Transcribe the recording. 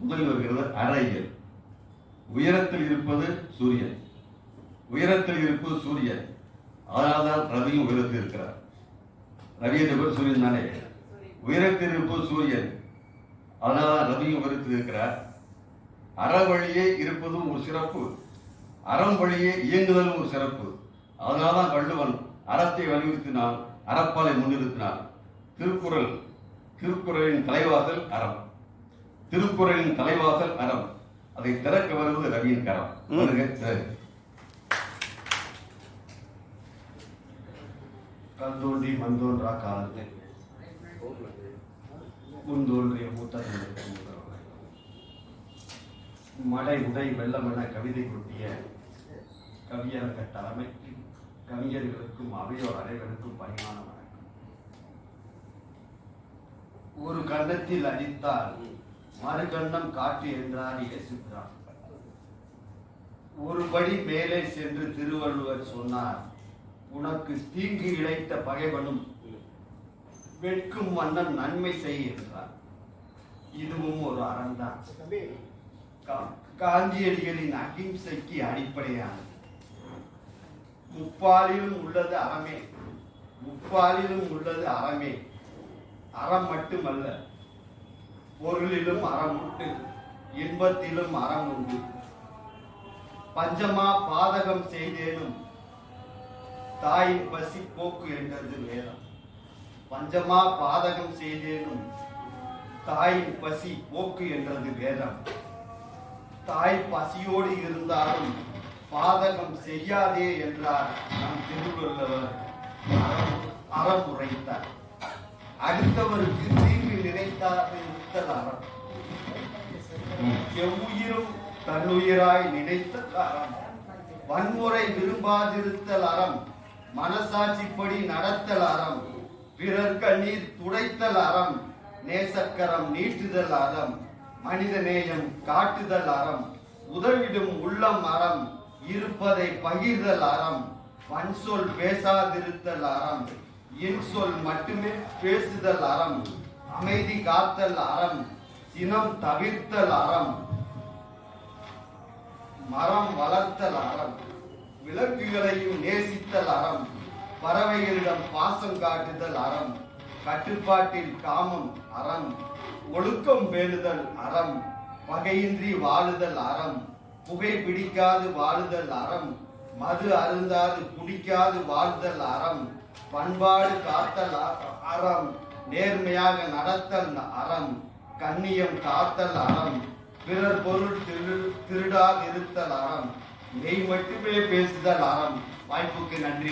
முதலில் வருகிறது அறையியல். உயரத்தில் இருப்பது சூரியன், உயரத்தில் இருப்பது சூரியன். அதனால்தான் ரவியும் உயரத்தில் இருக்கிறார். ரவி என்ற பேர் சூரியன் தானே. உயரத்தில் இருப்பது சூரியன், அதனால்தான் ரவியும் உயரத்தில் இருக்கிறார். அற வழியே இருப்பதும் ஒரு சிறப்பு, அறம் வழியே இயங்குதலும் ஒரு சிறப்பு. அதனால்தான் வள்ளுவன் அறத்தை வலியுறுத்தினான், அறப்பாலை முன்னிறுத்தினான். திருக்குறளின் தலைவாசல் அறம், திருக்குறளின் தலைவாசல் அறம். அதை திறக்க வருவது ரவியின் கரம். கல்தோன்றி மண்தோன்றா காலத்தில் முன்தோன்றிய மூத்த மழை உடை வெள்ளம் என கவிதை கொட்டிய கவியரங்க தலைமைக்கு, கவிஞர்களுக்கும் அவையோர் அனைவருக்கும் பணிவான வணக்கம். ஒரு கண்டத்தில் அடித்தால் மறு கண்டம் காட்டு என்றார் இயேசுபிரான். ஒரு படி மேலே சென்று திருவள்ளுவர் சொன்னார், உனக்கு தீங்கு இழைத்த பகைவனும் வெட்கும் வண்ணம் நன்மை செய் என்றார். இதுவும் ஒரு அறம்தான். காந்தியடிகளின் அகிம்சைக்கு அடிப்படையானது. முப்பாலிலும் உள்ளது அறமே, முப்பாலிலும் உள்ளது அறமே. அறம் மட்டுமல்ல, பொருளிலும் அறம் உண்டு, இன்பத்திலும் அறம் உண்டு. பஞ்சமா பாதகம் செய்தேனும் தாயின் பசி போக்கு என்றது வேதம். பஞ்சமா பாதகம் செய்தேனும் தாயின் பசி போக்கு என்றது வேதம். தாய் பசியோடு இருந்தாலும் பாதகம் செய்யாதே என்றார் நம் திருவள்ளுவர். அறம் உரைத்தார். அடுத்தவருக்கு தீங்கு நினைத்தால் அறம். எவ்வுயிரும் தன்னுயிராய் நினைத்தல் அறம். வன்முறை விரும்பாதிருத்தல் அறம். மனசாட்சிப்படி நடத்தல் அறம். பிறர் கண்ணீர் துடைத்தல் அறம். நேசக்கரம் நீட்டுதல் அறம். மனித நேயம் காட்டுதல் அறம். உதவிடும் உள்ளம் அறம். இருப்பதை பகிர்தல் அறம். வன்சொல் பேசாதிருத்தல் அறம். இன்சொல் மட்டுமே பேசுதல் அறம். அமைதி காத்தல் அறம். சினம் தவிர்த்தல் அறம். மரம் வளர்த்தல் அறம். விலங்குகளையும் நேசித்தல் அறம். பறவைகளிடம் பாசம் காட்டுதல் அறம். கட்டுப்பாட்டில் காமம் அறம். ஒழுக்கம் பேணுதல் அறம். பகையின்றி வாழுதல் அறம். புகை பிடிக்காது வாழுதல் அறம். மது அருந்தாது குடிக்காது வாழ்தல் அறம். பண்பாடு காத்தல் அறம். நேர்மையாக நடத்தல் அறம். கண்ணியம் காத்தல் அறம். பிறர் பொருள் திருடாதிருத்தல் அறம். மெய் மட்டுமே பேசுதல் அறம். வாய்ப்புக்கு நன்றி.